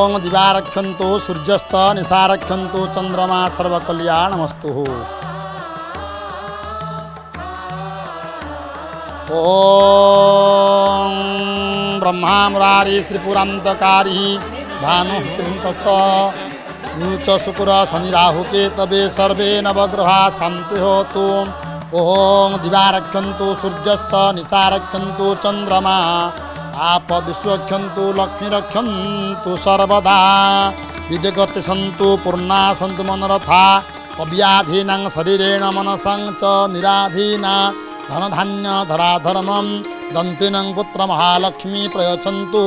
ओम दिवारक्षन्तु सूर्यस्त निशारक्षन्तु चंद्रमा सर्वकल्याणमस्तु। ओम ब्रह्मा मुरारी त्रिपुरान्तकारी भानु श्रीहस्त यूच शुक्र शनि राहु केतवे सर्वे नवग्रहा शांति होतु। ओम दिवारक्षन्तु सूर्यस्त निशारक्षन्तु चंद्रमा आप विश्वक्षन्तु लक्ष्मी रक्षन्तु सर्वदा। विजगति सन्तु पूर्णा सन्तु मनोरथा अव्याधीनां शरीरेण मनसां च निराधीना। धनधान्य धराधर्मं दन्तिनं पुत्र महालक्ष्मी प्रयच्छन्तु।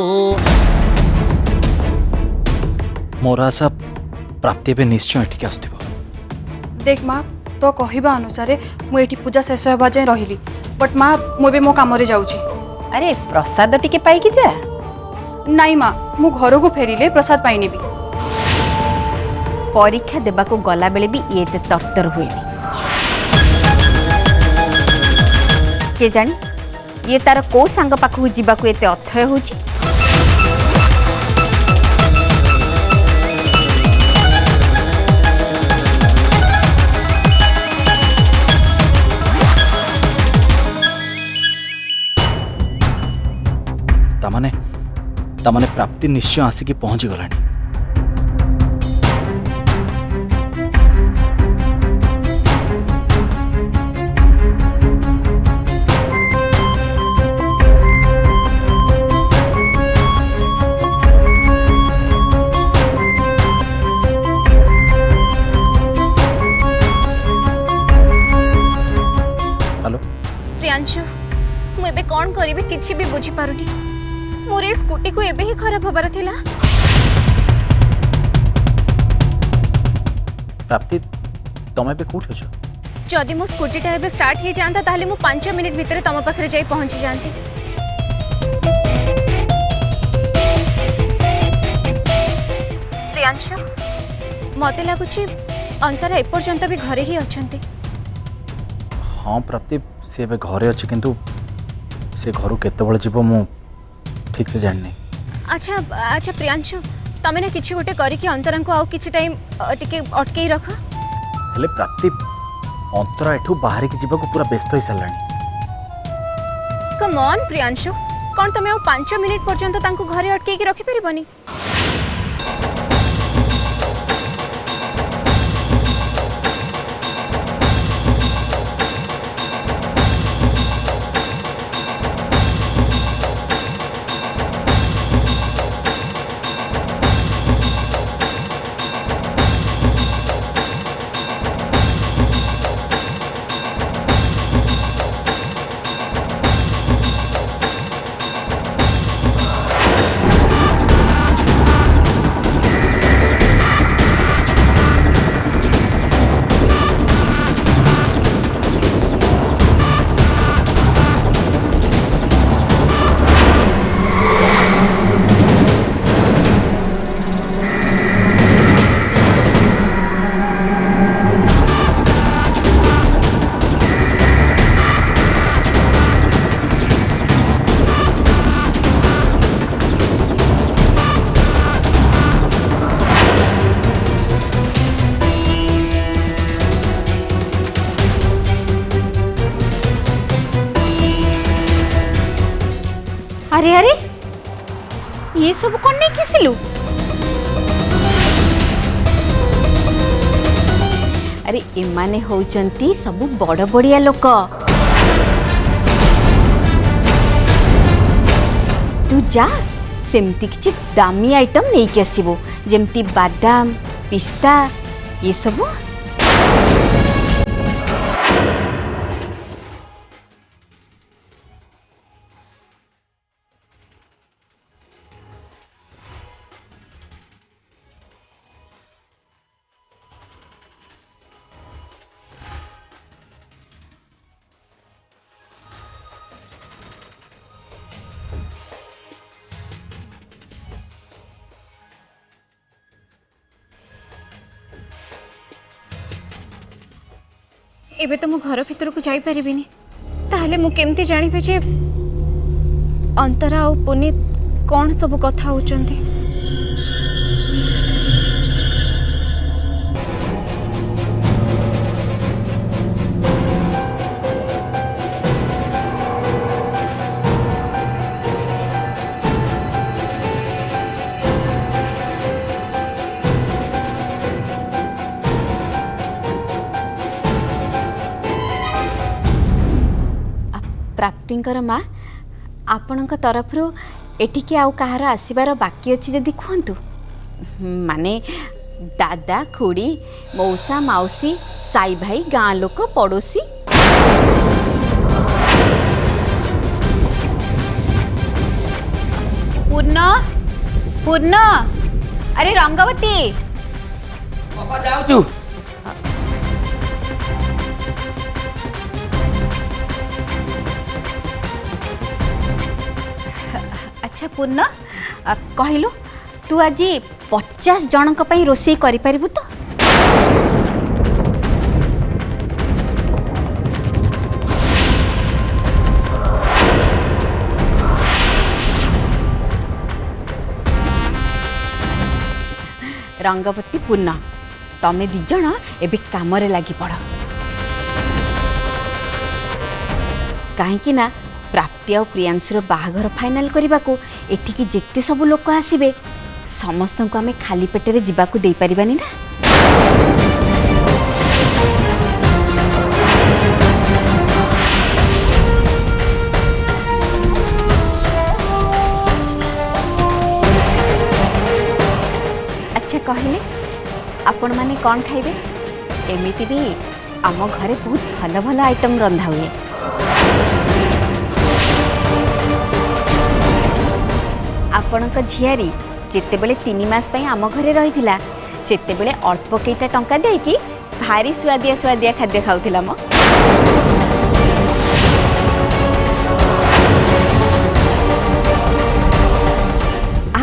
मोर आशा प्राप्ति ए निश्चय एटिके आसथिबो। देख माँ तो कहवा अनुसार मुझे पूजा शेष होगा जाए रही बट माँ मुझे मो कम जाऊँगी। अरे प्रसाद टिके पाइकी जा। नाई माँ मु घर को फेरिले प्रसाद पाइनी भी। परीक्षा देबा को गला बेले भी ये तरतर हुए के जानी ये तार को सांग पाखु जीवा को एते अथय होची। तामाने प्राप्ति निश्चय आसिकी पहुंची गलानी। हेलो प्रियांशु मु एबे कौन करिबे किछि भी बुझी पारुनी। मोर ए स्कूटी को एबे ही खराब होबार थिला। प्राप्ति तुम एबे कोठी अछ? जदि मो स्कूटीटा एबे स्टार्ट ही जानता ताले मु 5 मिनिट भितर तम पाखरे जाई पहुंची जानती। प्रियांशु मते लागुची अंतरा एपर्यंत भी घरे ही अछंती। हाँ प्राप्ति सी एबे घरे अछि किंतु से घर केतेबेले जीवो मु ठीक से जाननी। अच्छा अच्छा प्रियांशु तमे ना किछि गोटे करी कि अंतरा को आउ किछि टाइम टिके अटकेई रख। हेले प्राप्ति अंतरा एठू बाहर की जीवा को पूरा व्यस्त हो सारानी। कम ऑन प्रियांशु कौन तमे आउ 5 मिनिट पर्यंत तांको घरे अटकेई रखि परिबनी? अरे अरे ये सब कौन नहीं किसिलु? अरे एमाने होचंती सब बड़ बड़िया लोक। तू जा सेमती किछि दामी आइटम नहीं के आसीबो जेमती बादाम पिस्ता ये सब। एबे तो मु घर भीतर को जाई परिबिनी ताहले मु केमती जानिबे जे अंतरा और पुनीत कौन सब कथा होचंती। प्राप्तिंकर माँ आपणक तरफरु एठिके आउ कहार आसीबार बाकी अछि जदि कहंतु माने दादा खुड़ी मौसा माउसी साई भाई गाँ लोक पड़ोसी पूर्ण पूर्ण अरे रंगवती बाबा जाऊचु अच्छा पूर्ण कहलु तू आज 50 जनक पई रोषेई करि परिबु तो रंगवती पूर्ण तमे दी जण एबे कामरे लागी पड़ कहीं प्राप्ति आ प्रियांशुर बाहाघर फाइनाल करने को एठिकी जेते सब लोक आसबे समस्त को आम खाली पेटे जावाक दे पारिबानी ना अच्छा कहले आपण माने कौन खाइबे एमिति भी आम घरे बहुत भल भल आइटम रंधा हुए आपणक झियारी जिते बेले 3 मास पई आम घरे रहिथिला सेते बेले अल्प केटा टंका देकी भारी स्वादिया स्वादिया खाद्य खाउथिला म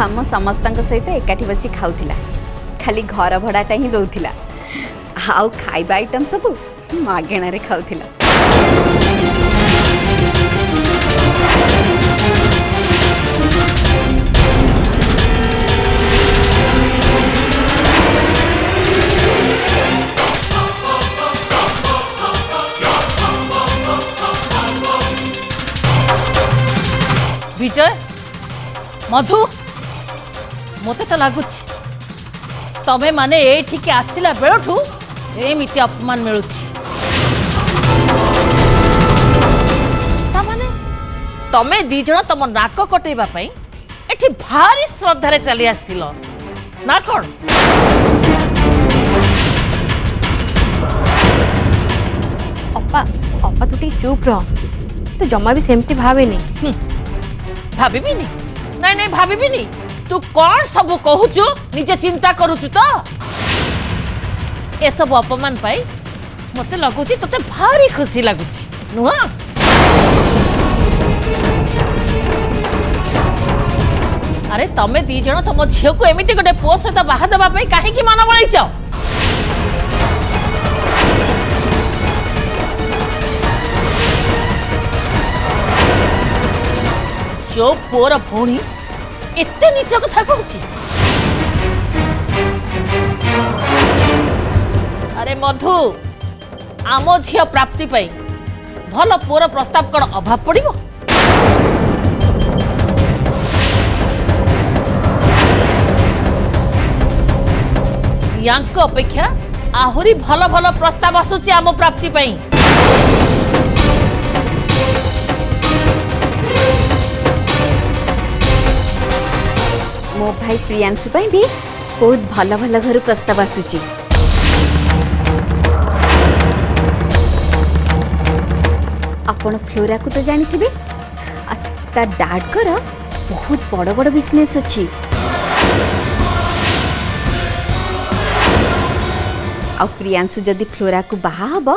आम समस्तक सहित एकाठी बसी खाउथिला खाली घर भड़ाटा ही दौथिला आउ खाइबा आइटम सब मागेणारे खाउथिला विजय मधु मते तो लगुच तमे माने एठिके आसिला बेलठू एमिति अपमान मिलुछि तमे दी जण तम नाक कटेबा पई एठी भारी श्रद्धारे चली आसिलो ना कोन अपा अपा तू चुप रह तू जमा भी सेमती भावेनी भाबिबिनी नहीं नहीं भाबिबिनी तू कौन सब कहूचु निजे चिंता करूचु तो ए सब अपमान पाई मते लगुची तते भारी खुशी लगुची नुहा अरे तमे दी जण तम झियो को एमिति गोटे पुओ सहित बाहा देबा पई काहे की मन बनाइछ जो पुअर भौणी एते नीच कथा कहूची अरे मधु आम झियो प्राप्ति पाई भल पुअर प्रस्ताव कौन अभाव पड़िबो यांक अपेक्षा आहुरी भल भल प्रस्ताव आसुची आम प्राप्ति पाई मो भाई प्रियांशु पाई भी बहुत भल भल घर प्रस्ताव आसुची आपण फ्लोरा को तो जानी थिबे ता डाड कर बहुत बड़ बड़ बिजनेस अछि आ प्रियांशु जदि फ्लोरा को बाहा हबो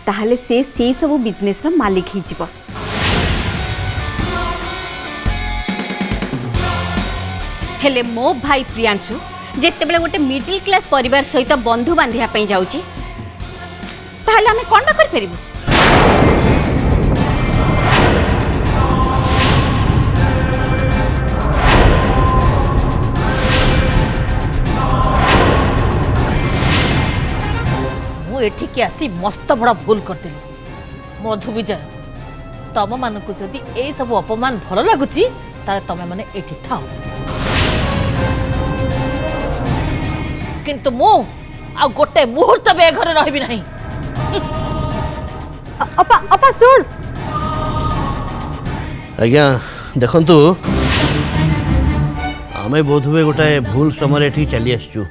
ताहले से सब बिजनेस रो मालिक ही जिवो हेले मो भाई प्रियांशु जेते बेले गोटे मिडिल क्लास परिवार सहित बंधु बांधिया पई जाउची ताहले हमें कोन कर परिबो मु एठिके आसी मस्त बड़ा भूल करदेली मधु विजय तम मानक जदि ए सब अपमान भल लगुची ताले तमे माने एठी थाओ किंतु मु आ गोटे मुहूर्त बे घरे रहबी नहीं अपा अपा सुन आज्ञा देखंतु आमे बोध हुए गोटाए भूल समय एठी चली आसचु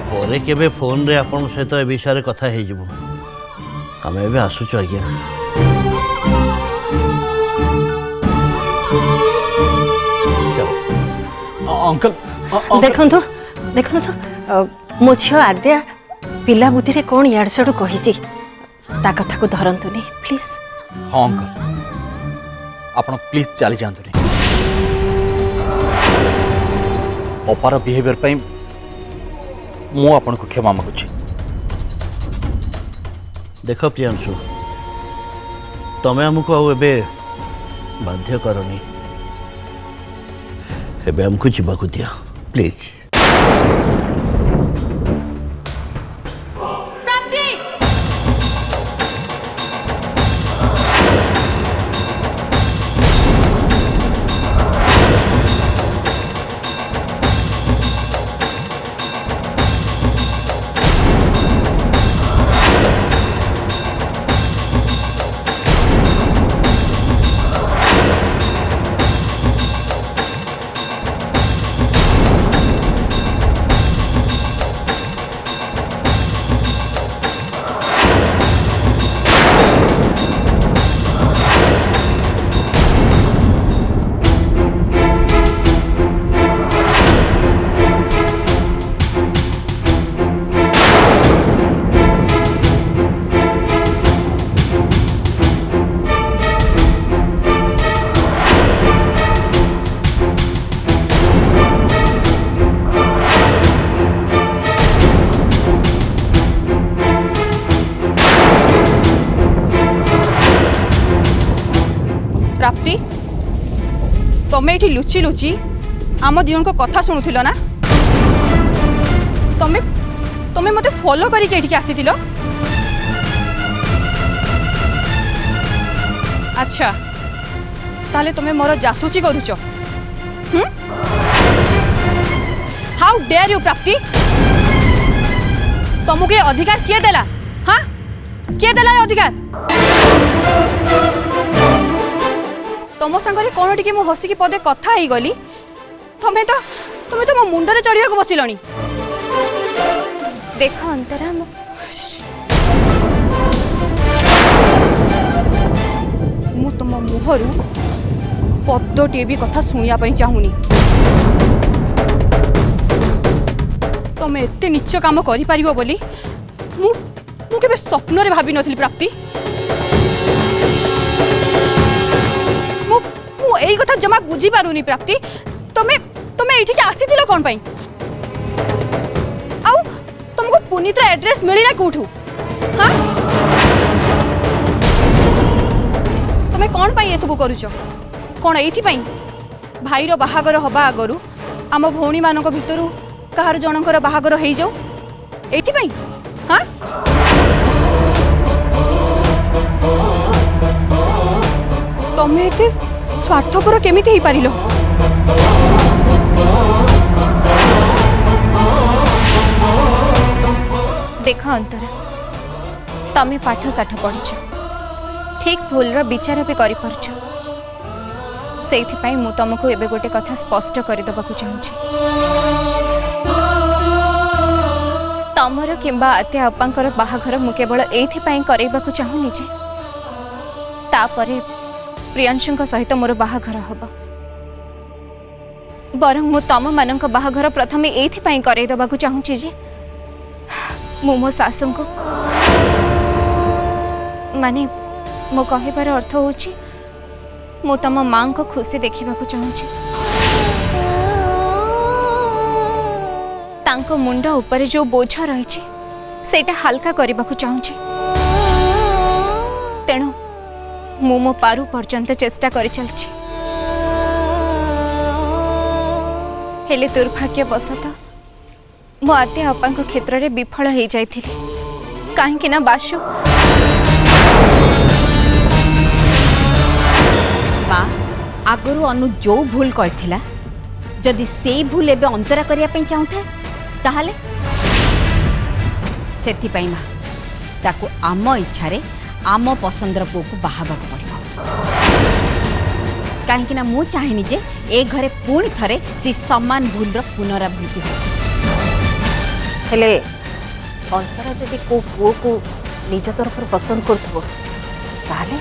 परे केबे फोन रे आपन सहित ए विषय रे कथा हे जिवो आमे एबे आसुचु आज्ञा अंकल देखंतु देखंतु मो झियो आद्या पिला बुद्धि रे कोन याड सडू कहिछि ता कथा को धरंतुनी प्लीज। हाँ अंकल आपण प्लीज चली जातु अपार बिहेवियर पाई मु आपन को क्षमा मागुछि। देख प्रियांशु तमे हमको आउ एबे बाध्य करनी एबे हमको जीवाकू दिया प्लीज। प्राप्ति तमे एठी लुचि लुचि आम दिजन को कथा शुणुथिल ना तमे तमे मते फॉलो करिके एठी आसीथिल। अच्छा ताले तमे मोर जासूसी करूच हाउ डेयर यू प्राप्ति तुमको ये अधिकार किए देला हाँ किए देला ये अधिकार तुम सांगे कौन टी मु हसिकी पदे कथा ही गली तुम्हें तो मो मुंडे चढ़ा बसिलनी। देख अंतरा मु तुम मुहरु पदटे भी कथा शुणा चाहूनी तुम एते नीच काम करि परिबो बोली मु केबे स्वप्न रे भाबी नथिली प्राप्ति। मु एई कथा जमा बुझी पारुनी प्राप्ति तुमे एठी के आसीथिलो कोन पई आउ तुमको पुनीतर एड्रेस मिलिला कोठू हां तुमे कोन पई ए सब करूछ कोन एथि पई भाईर बाहागर हबा आगरु आम भौणी मानक भितरु कहार जनकर बाहागर हेई जाऊ एथि पई हां तमे एते स्वार्थपर केमिति हेई पारिलो देख अंतरा तमे पाठ साठ पढ़िछ ठीक भूल विचार भी कर मु तुमको एबे गोटे कथा स्पष्ट करदेवाक चाहूँगी तमर किंबा आते अपांकर बाहाघर मु केवल एइथिपाई करैबाक चाहूनी जे तापरे प्रियांशुंक सहित मोर बाहाघर हब बरं मु तम मानक बाहाघर प्रथमे एइथिपाई करैदेबाक चाहूँगी जे मु मो सासु को माने मो कहिबार अर्थ होची मु तम मां को खुशी देखिबाक चाहूँगी तांको मुंड ऊपर जो बोझ रही सेटा हल्का करबाक चाहूँगी तेणु मु मो पारु पर्यंत चेष्टा कर चलछि हेले दुर्भाग्यवशत मो आते अपांक क्षेत्र में विफल हो जाइथिली काहेकि ना बासु बा आगरू अनु जो भूल करथिला जदि से भूल एबे अंतरा करिया पे चाहूथा ताहाले सेति पई मा ताकू आम इच्छा रे आम पसंदर पुओ को बाहाबा पड़ो कहीं मु चाहेनी जे ए घरे पुणी थरे से समान भूलर पुनरावृत्ति हो। हेले अंतरा जदि को पुओ को निज तरफ पसंद करथबो ताले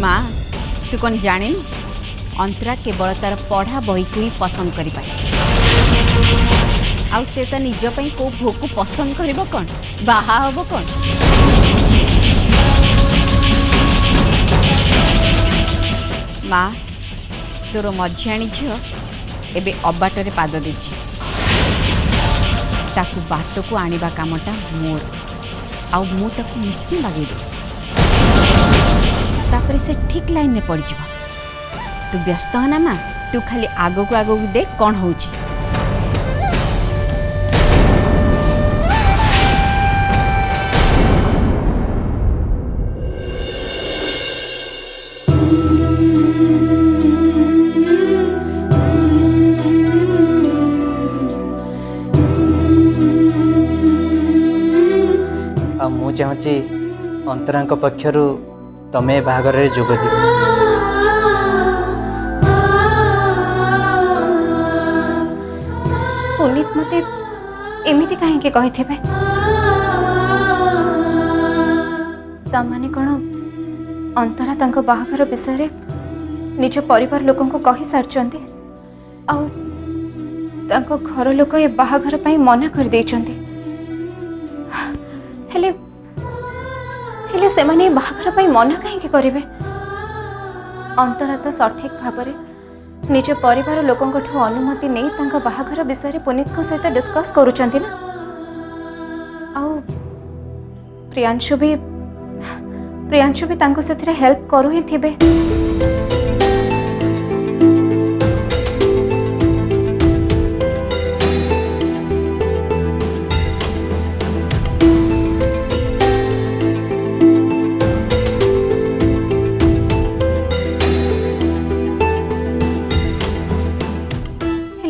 माँ तू कौन जाने अंतरा केवल तार पढ़ा बही को ही पसंद करि पारे आउ से ता निज पई को भो को पसंद करिवो कोन बाहा हबो कोन। माँ तोर मझियाणी झील एबे अबाटरे पाद देछि ताकू बाट को आनिबा कामटा मोर आउ मु ताकू निश्चय लगे तापर से ठीक लाइन में पड़ जा। तू व्यस्त है ना माँ तू खाली आगो को देख कौन होची। मु चाहूँगी अंतरा पक्षर तमें बाहागर जोग दियो। पुनीत मते एमिति कहीं कही थे तमाने कौन अंतरा तांको बाहागर विषय निज परिवार लोकों को कही सारचंती आउ तांको घर लोक ए बाहागर पई मना कर देचंती हेले हेले से माने बाहागर पई मना कहीं करिवे। अंतरा तो सठिक भाव निज परिवार लोकों ठू अनुमति नहीं तांका बाहागर विषय पुनीत को सहित डिस्कस करूचंती ना आउ प्रियांशु भी तांको सेथिरे हेल्प करू ही थिबे।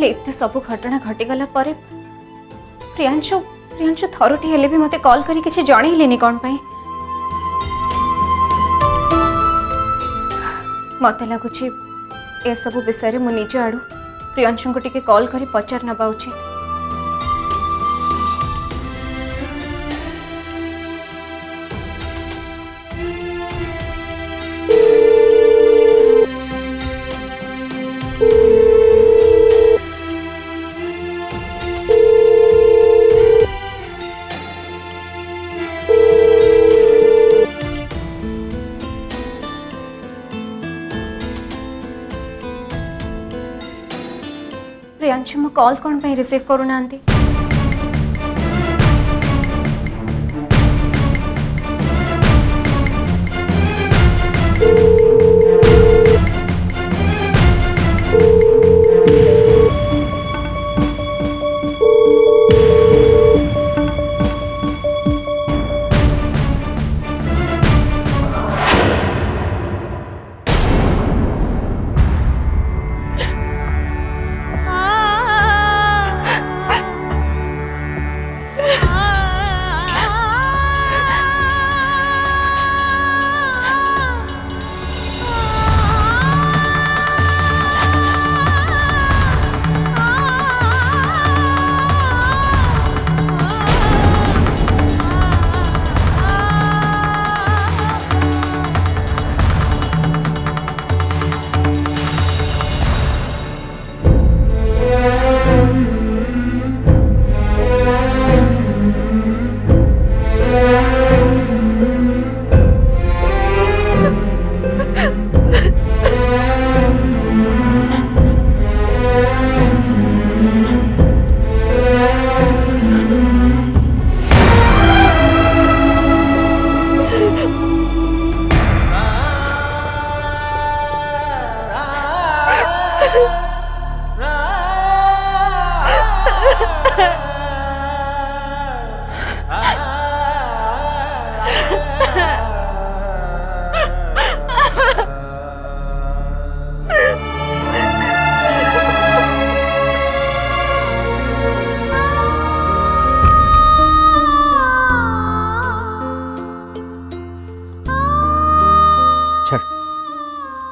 एते सब घटना घटीगला पर प्रियांशु थरुटी हेले भी मते कॉल करी किछि जणैलेनी कोन पई मते लागुछि ए सब विषय मु निज आडू प्रियांशु को टिके कॉल करी पचार नबा उचित। प्रियांशु मो कॉल कौन पे रिसीव करूना।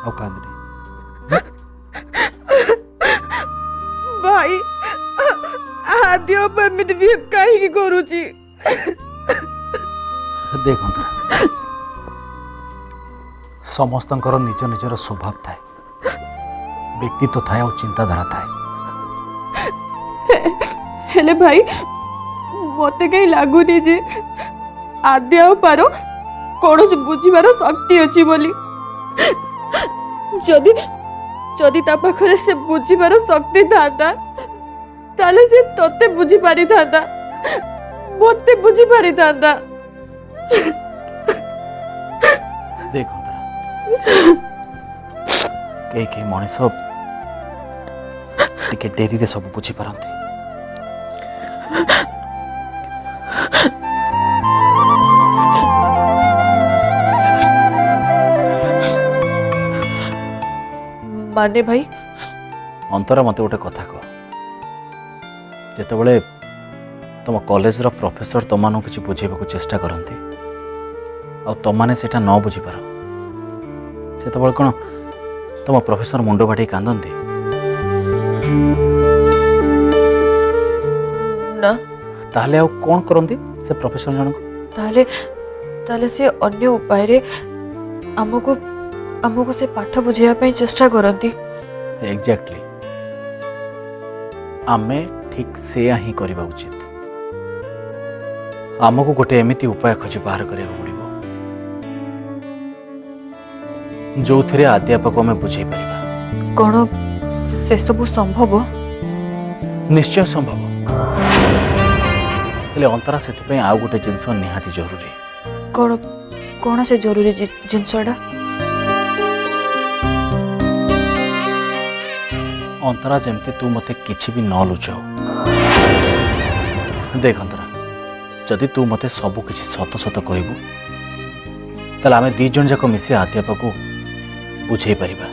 ଆଉ କାନ୍ଦନି। ଭାଇ ଆଦ୍ୟ ଏମିତି ବି କାହିଁକି କରୁଛି? देख अंतरा समस्तंकर निज निजर स्वभाव थाए, व्यक्तित्व थाए और चिंताधारा थाए। हेले भाई मते कहीं लगुनि जे आद्य आ पारो कौन बुझीबार शक्ति अच्छी बोली। जदि जदि ता पाखरे से बुझीबार शक्ति थाता ताले से तोते बुझी पारि थाता, मते बुझी पारि थाता। देख अंतरा कई मनीष टिके डेरी रे सब बुझी पारंती। माने भाई अंतरा मते गोटे कथा कह, जेतेबेले तुम कॉलेज रो प्रोफेसर तुम किसी बुझेबा चेष्टा करती आ तुमने सेटा न बुझीपार से कौन तुम प्रोफेसर मुंड बाटी कांदती ना ताहले आउ कौन करती से प्रोफेसर जनक? ताले ताले से अन्य उपाय रे हमको हमको से पाठ बुझाइया ପାଇଁ चेष्टा करती। एग्जैक्टली आमे ठीक से ही करबा उचित। आमको गोटे एमिति उपाय खोज बाहर करिया पड़िबो जो थिरे अध्यापक हमें बुझाई परिबा। कौन से सब संभव? निश्चय संभव। हेले अंतरा से आ गोटे जिनस निहाती जरूरी। कौन कौन से जरूरी जिनसटा? अंतरा जमती तू मते किछि भी न लुचाओ। देख अंतरा जदि तू मते सबु किछि सत सत कहबू ताले आमे दी जन जाक मिसे अध्यापक को बुझाई परिबा।